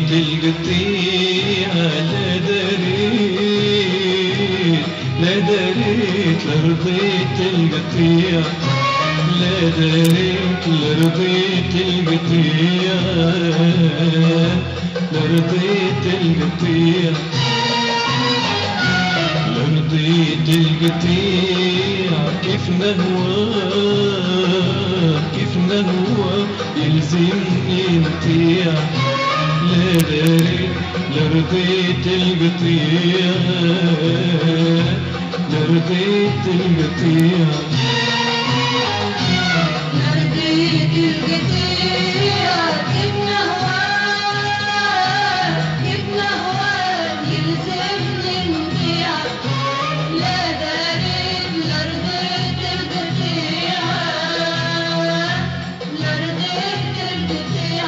لرضيت القطيع لا دريت لرضيت القطيع لا دريت لرضيت القطيع لرضيت القطيع لرضيت القطيع كيف نهوى يلزمني نطيع لا دريت لرضيت القطيع لرضيت القطيع لرضيت القطيع كيف نهوى يلزمني نطيع لا دريت لرضيت القطيع لرضيت القطيع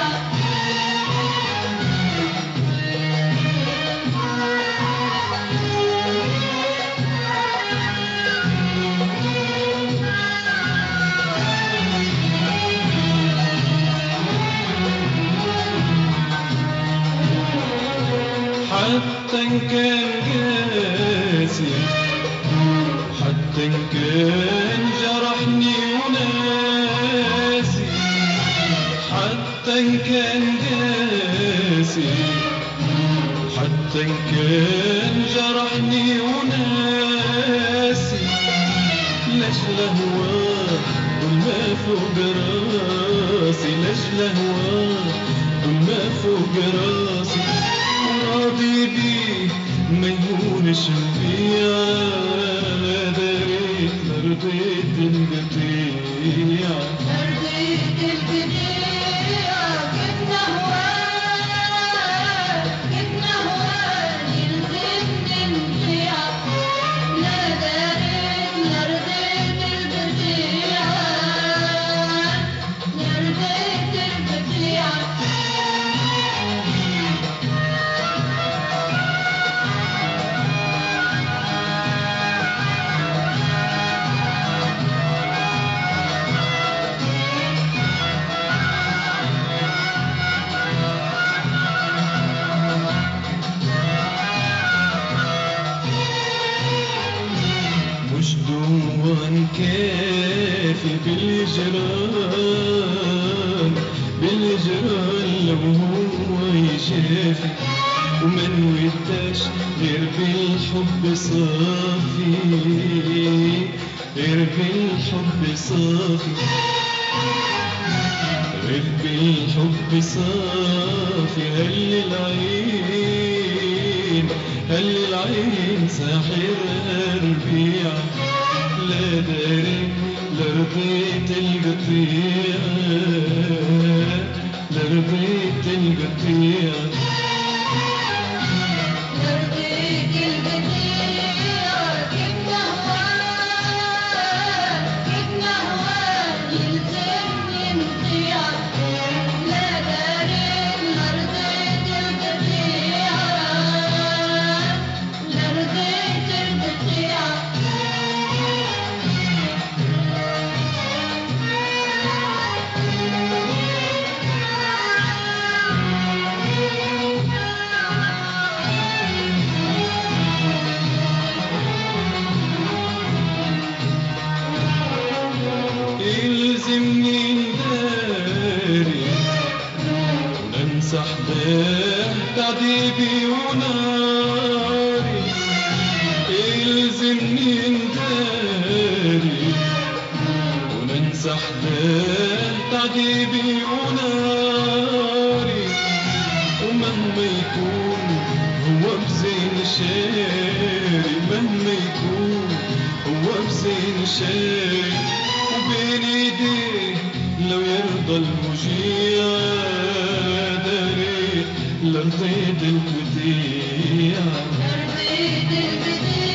حتى إن كان قاسي حتى إن كان جرحني وناسي حتى إن كان قاسي حتى إن كان جرحني وناسي ليش لهواه والما فوق راسي ليش لهواه والما فوق راسي راضي بيه ما يهونش فيا لا دريت لرضيت القطيع لرضيت القطيع كيف نهوى يلزمني نطيع لا دريت لرضيت القطيع لرضيت القطيع مش دوان كافي بالجيران لو هو يشافي وما نوداش غير بالحب صافي غير بالحب صافي غير بالحب صافي هل العين ساحر ربيع لا دريت لرضيت القطيع لرضيت القطيع لرضيت القطيع كيف نهوى يلزمني نطيع لا دريت لرضيت القطيع لرضيت القطيع يلزمني نداري وننسى حداه تعذيبي وناري يلزمني نداري وننسى حداه تعذيبي وناري ومهما يكون هو بزين شاري مهما يكون هو بزين شاري وبين ايديه لو يرضى المجيع دريت لرضيت القطيع لرضيت القطيع